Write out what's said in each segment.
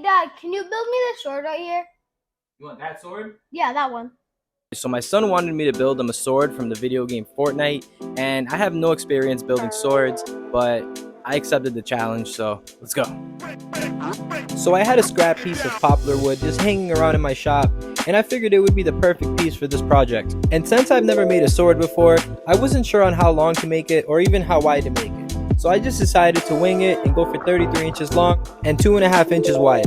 Dad, can you build me this sword right here? You want that sword? Yeah, that one. So my son wanted me to build him a sword from the video game Fortnite, and I have no experience building swords, but I accepted the challenge, so let's go. So I had a scrap piece of poplar wood just hanging around in my shop, and I figured it would be the perfect piece for this project. And since I've never made a sword before, I wasn't sure on how long to make it or even how wide to make it. So I just decided to wing it and go for 33 inches long and 2.5 inches wide.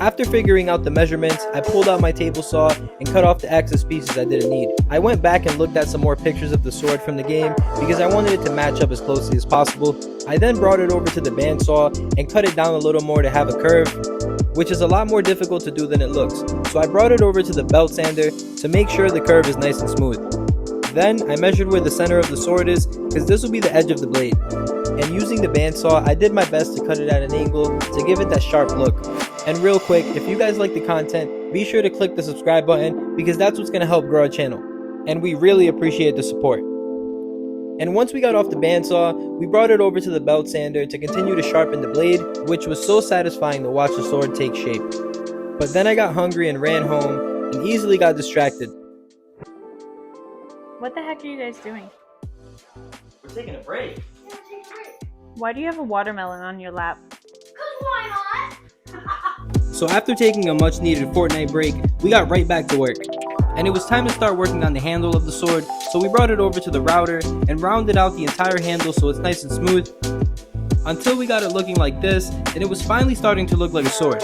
After figuring out the measurements, I pulled out my table saw and cut off the excess pieces I didn't need. I went back and looked at some more pictures of the sword from the game because I wanted it to match up as closely as possible. I then brought it over to the bandsaw and cut it down a little more to have a curve, which is a lot more difficult to do than it looks. So I brought it over to the belt sander to make sure the curve is nice and smooth. Then I measured where the center of the sword is because this will be the edge of the blade. And using the bandsaw, I did my best to cut it at an angle to give it that sharp look. And real quick, if you guys like the content, be sure to click the subscribe button because that's what's going to help grow our channel. And we really appreciate the support. And once we got off the bandsaw, we brought it over to the belt sander to continue to sharpen the blade, which was so satisfying to watch the sword take shape. But then I got hungry and ran home and easily got distracted. What the heck are you guys doing? We're taking a break. Why do you have a watermelon on your lap? Why not? So after taking a much needed Fortnite break, we got right back to work. And it was time to start working on the handle of the sword, so we brought it over to the router and rounded out the entire handle so it's nice and smooth, until we got it looking like this, and it was finally starting to look like a sword.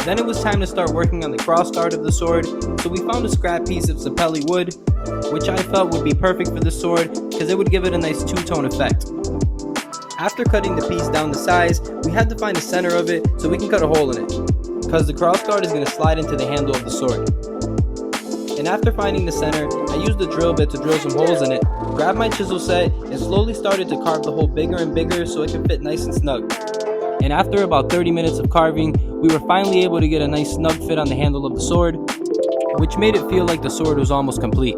Then it was time to start working on the crossguard of the sword, so we found a scrap piece of sapelli wood, which I felt would be perfect for the sword because it would give it a nice two-tone effect. After cutting the piece down to size, we had to find the center of it so we can cut a hole in it, because the crossguard is going to slide into the handle of the sword. And after finding the center, I used the drill bit to drill some holes in it, grabbed my chisel set, and slowly started to carve the hole bigger and bigger so it could fit nice and snug. And after about 30 minutes of carving, we were finally able to get a nice snug fit on the handle of the sword, which made it feel like the sword was almost complete.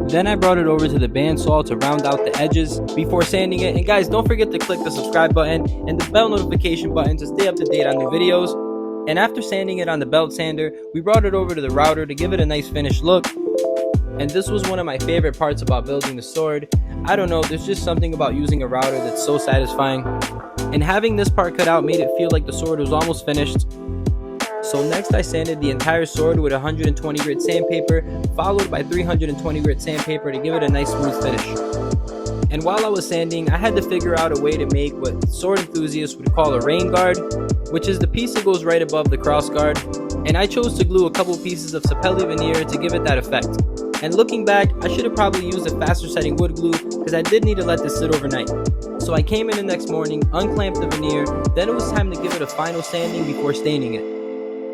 Then I brought it over to the bandsaw to round out the edges before sanding it. And guys, don't forget to click the subscribe button and the bell notification button to stay up to date on new videos. And after sanding it on the belt sander, we brought it over to the router to give it a nice finished look. And this was one of my favorite parts about building the sword. I don't know, there's just something about using a router that's so satisfying. And having this part cut out made it feel like the sword was almost finished. So next I sanded the entire sword with 120 grit sandpaper, followed by 320 grit sandpaper to give it a nice smooth finish. And while I was sanding, I had to figure out a way to make what sword enthusiasts would call a rain guard, which is the piece that goes right above the cross guard. And I chose to glue a couple pieces of sapelli veneer to give it that effect. And looking back, I should have probably used a faster setting wood glue because I did need to let this sit overnight. So I came in the next morning, unclamped the veneer, then it was time to give it a final sanding before staining it.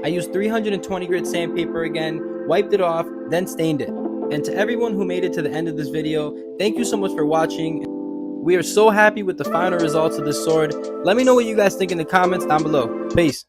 I used 320 grit sandpaper again, wiped it off, then stained it. And to everyone who made it to the end of this video, thank you so much for watching. We are so happy with the final results of this sword. Let me know what you guys think in the comments down below. Peace.